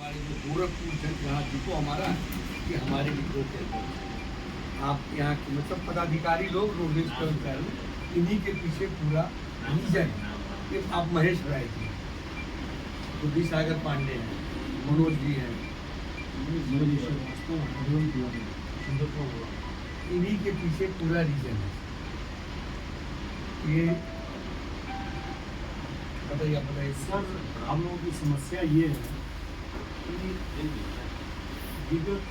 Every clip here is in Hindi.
हमारे जो गोरखपुर जहाँ डिपो हमारा है, ये हमारे डिपो के अंदर है। आप यहाँ के मतलब पदाधिकारी लोग, रोडवेज कर्मचारी, इन्हीं के पीछे पूरा रीजन है। ये आप महेश राय जी, बुद्धि सागर पांडे हैं, मनोज जी हैं, इन्हीं के पीछे पूरा रीजन है। ये बताइए सर, हम लोगों की समस्या ये है कि विगत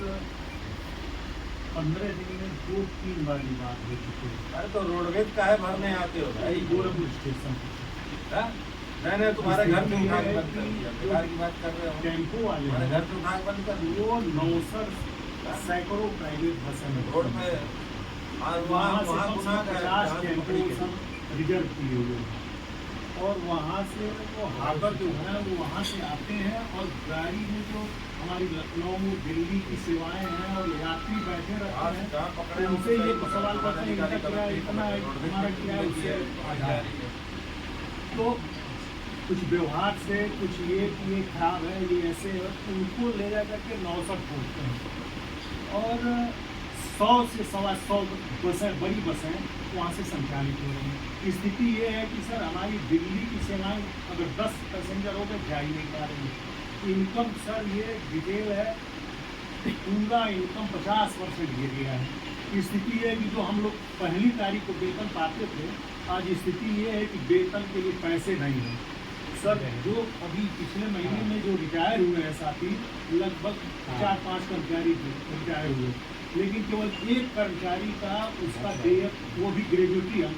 15 दिन में 2-3 बार ये बात हो चुकी है। अरे तो रोडवेज का है भरने आते हो भाई? गोरखपुर स्टेशन नहीं तुम्हारे घर में उठान बंद कर दिया, बेकार की बात कर रहे हो। टेम्पो वाले हमारे घर से उठान बंद कर दिया। वो 900 सैकड़ों प्राइवेट बसें रोड पे और वहाँ से कम से कम 50 टेम्पो सब रिजर्व किए हुए हैं और वहाँ से वो हार्बर जो है वो वहाँ से आते हैं और गाड़ी में जो हमारी लखनऊ दिल्ली की सेवाएं हैं और यात्री बैठे रहते हैं, उनसे ये सवाल करते हैं इनका क्या इतना है, हमारा क्या है उससे। तो कुछ व्यवहार से कुछ ये खराब है, ये ऐसे है, उनको ले जा करके 900 पहुँचते हैं और 100 से 125 बसें, बड़ी बसें वहाँ से संचालित हो रही हैं। स्थिति ये है कि सर हमारी दिल्ली की सेवाएं अगर 10 पैसेंजर हो गए जा ही नहीं पा रही है। इनकम सर ये डिटेल है, पूरा इनकम 50% गिर गया है। स्थिति ये है कि जो हम लोग पहली तारीख को वेतन पाते थे, आज स्थिति ये है कि वेतन के लिए पैसे नहीं हैं। सर जो अभी पिछले महीने में जो रिटायर हुए हैं साथी, लगभग 4-5 कर्मचारी रिटायर हुए, लेकिन केवल एक कर्मचारी का उसका देय वो भी ग्रेजुएटी हम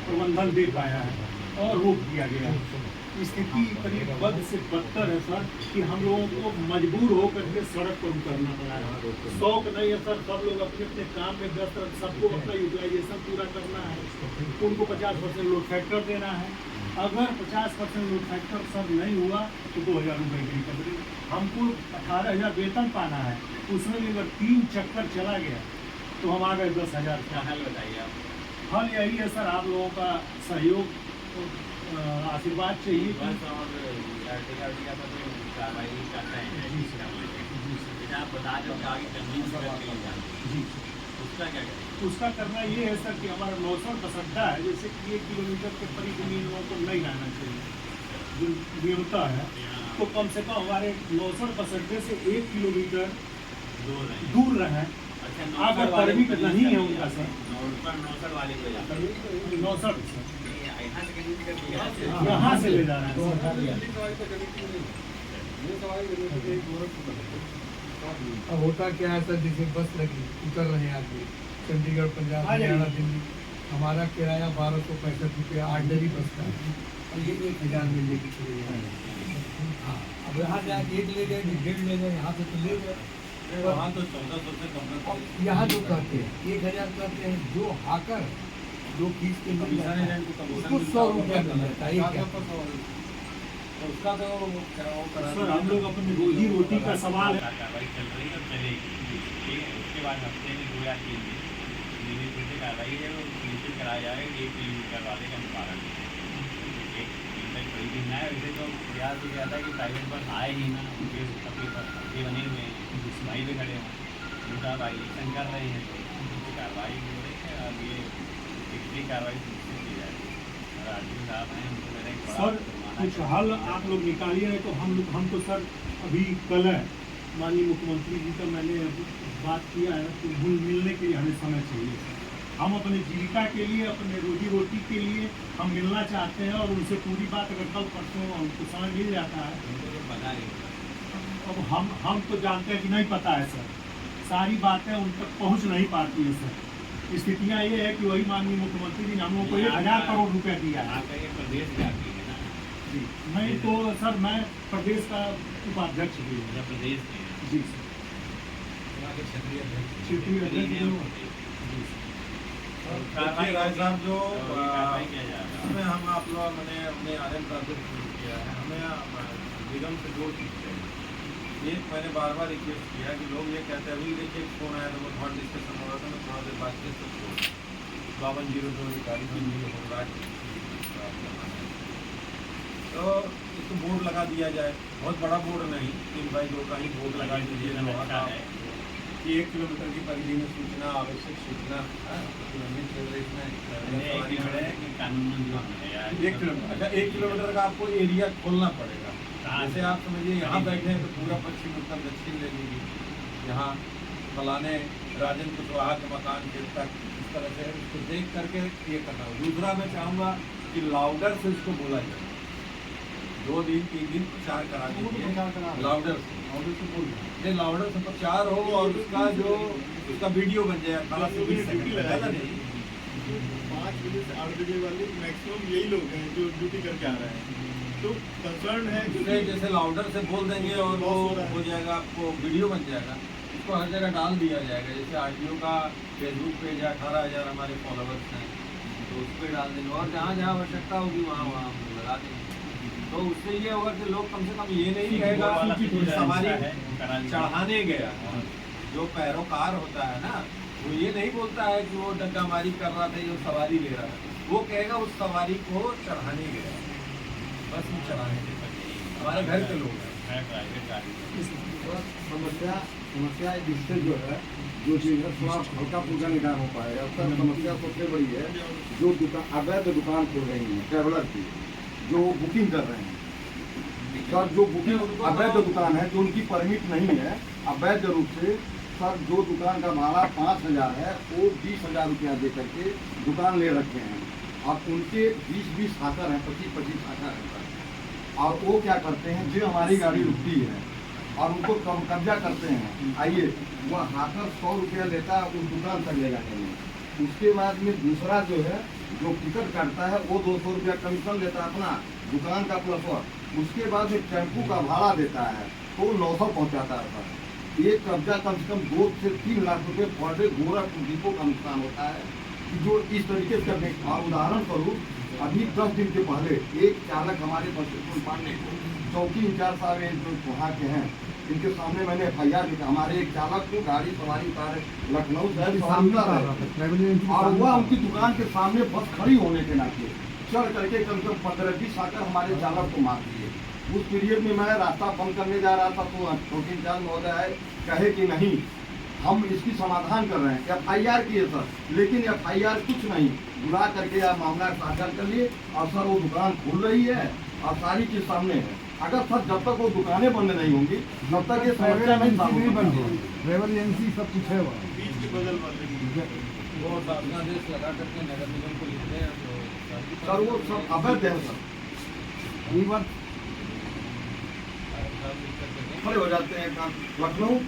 प्रबंधन दे पाया है और रोक दिया गया है। स्थिति करीब बद से बदतर है सर कि हम लोगों को मजबूर होकर के सड़क पर उतरना पड़ा है। शौक नहीं है सर, सब लोग अपने अपने काम में व्यस्त हैं, सबको अपना यूटिलाइजेशन पूरा करना है, उनको 50% लोड फैक्टर देना है। अगर 50% लोड फैक्टर सब नहीं हुआ तो 2000 रुपये की रिकवरी, हमको 18,000 वेतन पाना है, उसमें भी अगर 3 चक्कर चला गया तो हम आ गए 10,000। क्या हल बताइए आप? हल यही है सर, आप लोगों का सहयोग आशीर्वाद चाहिए। बस और कार्रवाई करते हैं। आप बता दो कि आगे जमीन पर जी उसका क्या करें? उसका करना ये है सर कि हमारा 900 बस अड्डा है, जैसे कि 1 किलोमीटर के परिधि में लोगों को नहीं रहना चाहिए, जो न्यूनता है, तो कम से कम हमारे 900 बस अड्डे से 1 किलोमीटर दूर रहे। अगर परमिट नहीं है उनका सर, 900 वाले को 900 यहाँ यहाँ से ले जा रहे हैं। अब होता क्या है सर, जैसे बस लगी, उतर रहे हैं आदमी, चंडीगढ़, पंजाब, हरियाणा, दिल्ली, हमारा किराया 1265 रुपया ऑर्डनरी बस का है और ये 1000 में लेके चले जाए। हाँ, अब यहाँ से आप 1 ले गए, 1.5 ले गए, यहाँ से तो ले गए। वहाँ तो 1400 से कम अब यहाँ जो कहते हैं 1000 कहते हैं, जो हाकर जो फीस के मिल जाता है उसको 100 रुपया मिल जाता है। उसका तो सर हम लोग अपनी रोजी रोटी का सवाल है। कार्रवाई चल रही है और चलेगी, ठीक है। उसके बाद हफ्ते में 2 या 3 दिन नियमित कार्रवाई है, वो सुनिश्चित कराया जाएगा कि 1 किलोमीटर वाले का निवारण एक दिन कोई दिन ना है। वैसे तो प्रयास हो जाता है कि प्राइवेट बस आए ही ना, उनके सबके पत्ते बने हुए हैं, भाई भी खड़े हों, उनका वाइलेशन कर रहे हैं, तो उनकी कार्रवाई हो रही है। अब ये कितनी कार्रवाई सुनिश्चित की जाएगी। और आरटीओ साहब हैं, उनको मैंने एक बड़ा सर कुछ हल आप लोग निकालिए, तो हम तो सर अभी कल है माननीय मुख्यमंत्री जी का मैंने बात किया है कि मिलने के लिए हमें समय चाहिए। हम अपने जीविका के लिए, अपने रोजी रोटी के लिए हम मिलना चाहते हैं और उनसे पूरी बात अगर कल परसों हमको समय मिल जाता है। अब हम तो जानते हैं कि नहीं पता है सर, सारी बातें उन तक पहुँच नहीं पाती है सर। स्थितियाँ ये है कि वही माननीय मुख्यमंत्री जी ने हम लोगों को 1000 करोड़ रुपया दिया है। प्रदेश जाती है ना नहीं तो सर मैं प्रदेश का उपाध्यक्ष भी हूँ। प्रदेश में जी सर, क्षेत्रीय अध्यक्ष भी हूँ। राय साहब जो इसमें हम आप लोग मैंने अपने आरएम साहब से शुरू किया है, हमें निगम से जोड़ सकते हैं। एक मैंने बार बार रिक्वेस्ट किया कि लोग ये कहते हैं, अभी देखिए फ़ोन आया तो वो थोड़ा डिस्कशन हो रहा था, मैं थोड़ा देर बात कर सकता हूँ 5202 41 होगा। तो तो बोर्ड लगा दिया जाए, बहुत बड़ा बोर्ड नहीं, 3x2 का ही बोर्ड लगा दीजिए लोहा का, कि 1 किलोमीटर की परिधि में सूचना, आवश्यक सूचना लंबी चल रही इसमें 1 किलोमीटर। अच्छा 1 किलोमीटर का आपको एरिया खोलना पड़ेगा। जैसे आप समझिए यहाँ बैठे हैं तो पूरा पश्चिम उत्तर दक्षिण ले लीजिए, यहाँ फलाने राजेंद्र कुशवाहा के मकान के तक, इस तरह से उसको देख करके ये करना। दूसरा मैं चाहूँगा कि लाउडर से उसको बोला जाए, 2 दिन 3 दिन प्रचार करा दीजिए लाउडर से बोल रहे, लाउडर से प्रचार हो और उसका वीडियो बन जाए 18 से 20 सेकंड का, ज़्यादा नहीं। 5 बजे से 8 बजे वाले मैक्सिमम यही लोग हैं जो ड्यूटी करके आ रहे हैं, तो कंसर्न है उससे जैसे लाउडर से बोल देंगे और वो हो जाएगा, आपको वीडियो बन जाएगा, उसको हर जगह डाल दिया जाएगा। जैसे आरटीओ का फेसबुक पेज 18,000 हमारे फॉलोवर्स हैं, तो उस पर डाल देंगे और जहाँ जहाँ आवश्यकता होगी वहाँ वहाँ हम लगा देंगे। तो उससे ये होगा कि लोग कम से कम ये नहीं कहेगा कि सवारी चढ़ाने गया, जो पैरोकार होता है ना, वो ये नहीं बोलता है कि वो डग्गामारी कर रहा था, जो सवारी ले रहा है, वो कहेगा उस सवारी को चढ़ाने गया, बस हम चढ़ाने के हमारे घर के लोग हैं। समस्या जिससे जो है जो चीज़ है थोड़ा हल्का फुल्का निदान हो पाएगा। सर समस्या सबसे बड़ी है जो अवैध दुकान खोल रही है ट्रैवलर की, जो बुकिंग कर रहे हैं सर, जो बुकिंग अवैध दुकान है, जो उनकी परमिट नहीं है, अवैध रूप से सर जो दुकान का भाड़ा 5,000 है वो 20,000 रुपया दे करके दुकान ले रखे हैं, और उनके 20-20 हाकर हैं, 25-25 हाकर हैं सर। और वो क्या करते हैं, जो हमारी गाड़ी रुकती है और उनको कब्जा करते हैं, आइए वो हाकर 100 रुपया लेता है उस दुकान तक ले जाने में, उसके बाद में दूसरा जो है जो टिकट काटता है वो 200 रुपया कमीशन लेता है अपना दुकान का प्लस, उसके बाद में टेम्पू का भाड़ा देता है तो 900 पहुँचाता है सर। ये कब्जा कम से कम 2 से 3 लाख रुपये पर डे गोरखपुर डिपो का नुकसान होता है कि जो इस तरीके से करने। और उदाहरण स्वरूप अभी 10 दिन के पहले एक चालक हमारे बस पांडे चौकी इंचार्ज साहब जो वहाँ के हैं, इनके सामने मैंने FIR किया, हमारे एक चालक को गाड़ी सवारी उतार लखनऊ शहर और वह उनकी दुकान के सामने बस खड़ी होने के नाते चढ़ करके कम से कम 15-20 आकर हमारे चालक को मार दिए। उस पीरियड में मैं रास्ता बंद करने जा रहा था तो चौकी इंचार्ज महोदय है कहे कि नहीं हम इसकी समाधान कर रहे हैं, FIR किए सर, लेकिन FIR कुछ नहीं, बुला करके आप मामला साझा कर लिए और सर वो दुकान खुल रही है और सारी चीज सामने है। अगर सर जब तक वो दुकानें बंद नहीं होंगी तब तक ये समस्या नहीं बंद होगी, ट्रैवल एजेंसी सब कुछ है वहाँ बीच के बगल वाले वो शासनादेश लगा करके नगर निगम को लिखते हैं तो सर वो सब अवैध है सर, कई बार खड़े हो जाते हैं। लखनऊ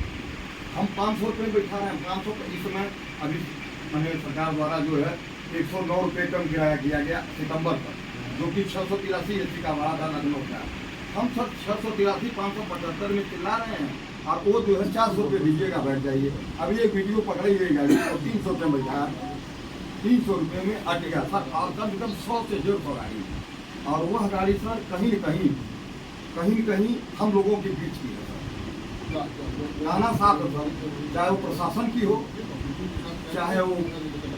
हम 500 रुपये बैठा रहे हैं, 500 इस समय अभी मैंने सरकार द्वारा जो है 109 रुपये कम किराया किया गया सितंबर तक, जो कि 683 AC का भाड़ा था लखनऊ का। हम सब 683 575 में चिल्ला रहे हैं और वो जो है 400 रुपये दीजिएगा बैठ जाइए। अभी एक वीडियो पकड़ी गई गाड़ी और 300 रुपये बैठा, 300 रुपये में अट गया सर, और कम से कम 100 से 150 गाड़ी, और वह गाड़ी सर कहीं न कहीं हम लोगों के बीच की है सर, गाना साफ है सर, चाहे वो प्रशासन की हो चाहे वो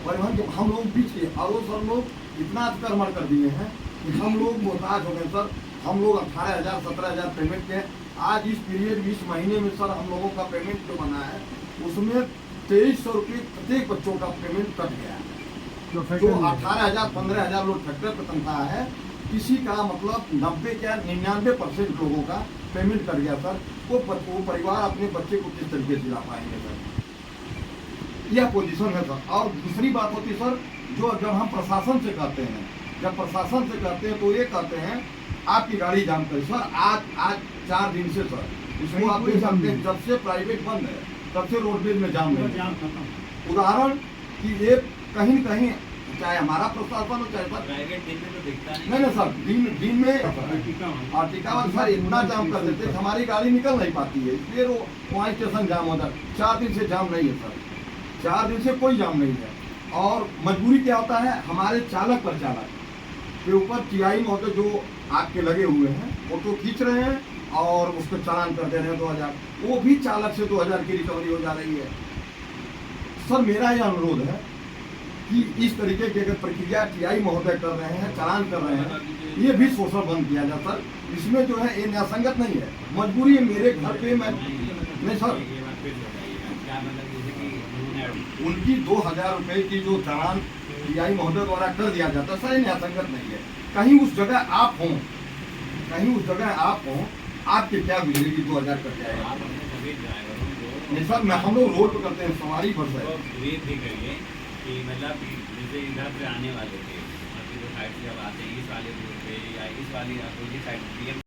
परिवहन के, हम लोग बीच के। और वो सर लोग इतना अतिक्रमण कर दिए हैं कि हम लोग मोहताज हो गए सर। हम लोग 18,000 17,000 पेमेंट के, आज इस पीरियड 20 महीने में सर हम लोगों का पेमेंट जो बना है उसमें 2300 रुपये प्रत्येक बच्चों का पेमेंट कट गया है। जो 18,000 15,000 लोग फैक्टर पर तनख्वाह है, किसी का मतलब 90 या 99% लोगों का पेमेंट कर गया सर। वो परिवार अपने बच्चे को किस तरीके से ला पाएंगे सर, यह पोजीशन है सर। और दूसरी बात होती है सर, जो जब हम प्रशासन से कहते हैं, तो ये कहते हैं आपकी गाड़ी जाम कर सर। आज 4 दिन से सर इसको आप देख सकते हैं, जब से प्राइवेट बंद है तब से रोडवेज में जाम नहीं। उदाहरण कि ये कहीं न कहीं चाहे हमारा प्रशासन हो चाहे सर प्राइवेट दिन में तो दिखता नहीं सर, दिन में टिकावन सर इतना जाम कर देते हमारी गाड़ी निकल नहीं पाती है, इसलिए वो वहाँ स्टेशन जाम होता है। 4 दिन से जाम नहीं है सर, 4 दिन से कोई जाम नहीं है। और मजबूरी क्या होता है, हमारे चालक परिचालक के ऊपर TI महोदय जो आग के लगे हुए हैं, फोटो खींच रहे हैं और उसको चालान कर दे रहे हैं 2000, वो भी चालक से 2000 की रिकवरी हो जा रही है। सर मेरा यह अनुरोध है कि इस तरीके की अगर प्रक्रिया टीआई महोदय कर रहे हैं, चालान कर रहे हैं, ये भी शोषण बंद किया जाए सर। इसमें जो है ये न्यायसंगत नहीं है, मजबूरी है मेरे घर पे मैं नहीं सर। ये बात फिर बताइए क्या मतलब, जैसे कि उन्होंने उनकी 2000 रुपए की जो चालान टीआई महोदय द्वारा कर दिया जाता है सर, ये न्यायसंगत नहीं है। कहीं उस जगह आप हों, कहीं उस जगह आप हों, आपके क्या गुजरेगी 2000 कर जाएगा। आप अपने सभी ड्राइवरों को नहीं सर, मैं हम लोग रोड पे करते हैं, सवारी बस है। ब्रीफ भी करिए कि मतलब जैसे इधर से आने वाले थे, मतलब जो साइड से अब आते हैं इस वाले रोड पे या इस वाली अपोजिट साइड